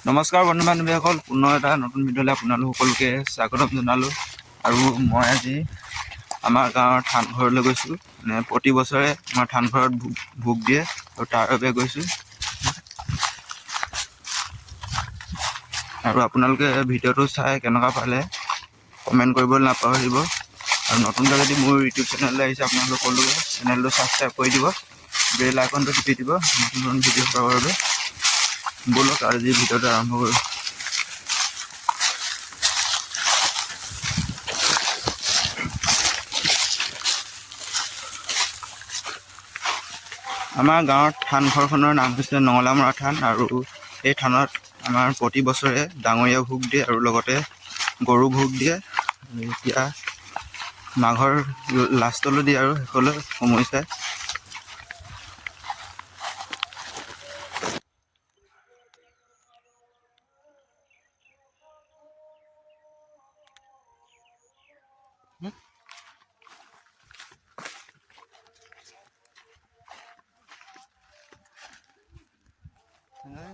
নমস্কাৰ বন্ধু বান্ধৱীসকল, পুনৰ এটা নতুন ভিডিঅ'লৈ আপোনালোক সকলোকে স্বাগতম জনালোঁ। আৰু মই আজি আমাৰ গাঁৱৰ থানঘৰলৈ গৈছোঁ। মানে প্ৰতি বছৰে আমাৰ থানঘৰত ভোগ দিয়ে আৰু তাৰ বাবে গৈছোঁ। আৰু আপোনালোকে ভিডিঅ'টো চাই কেনেকুৱা পালে কমেণ্ট কৰিবলৈ নাপাহৰিব। আৰু নতুনকৈ যদি মোৰ ইউটিউব চেনেললৈ আহিছে আপোনালোক সকলোকে চেনেলটো ছাবস্ক্ৰাইব কৰি দিব, বেল আইকনটো টিপি দিব নতুন নতুন ভিডিঅ' পাবৰ বাবে। বলক আজি ভিডিঅ'টো আৰম্ভ কৰোঁ। আমাৰ গাঁৱৰ থানঘৰখনৰ নাম হৈছে নঙলামৰা থান। আৰু এই থানত আমাৰ প্ৰতি বছৰে ডাঙৰীয়া ভোগ দিয়ে আৰু লগতে গৰু ভোগ দিয়ে। এতিয়া মাঘৰ লাষ্টলৈ দিয়ে আৰু শেষলৈ সময় চাই।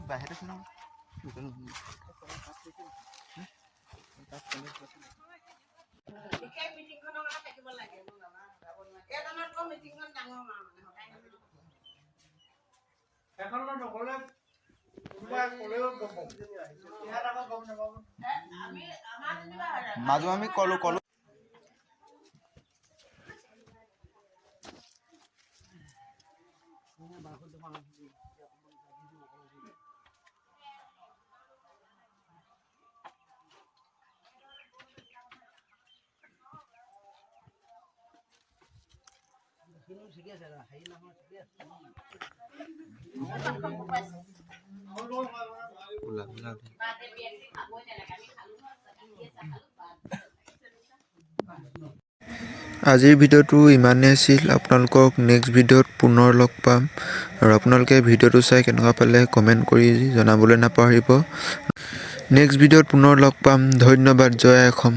বাহিৰত আছে নহয়। মাজু আমি কলো আজিৰ ভিডিঅ'টো ইমানেই আছিল। আপোনালোকক নেক্সট ভিডিঅ'ত পুনৰ লগ পাম। আৰু আপোনালোকে ভিডিঅ'টো চাই কেনেকুৱা পালে কমেণ্ট কৰি জনাবলৈ নাপাহৰিব। নেক্সট ভিডিঅ'ত পুনৰ লগ পাম। ধন্যবাদ। জয় অসম।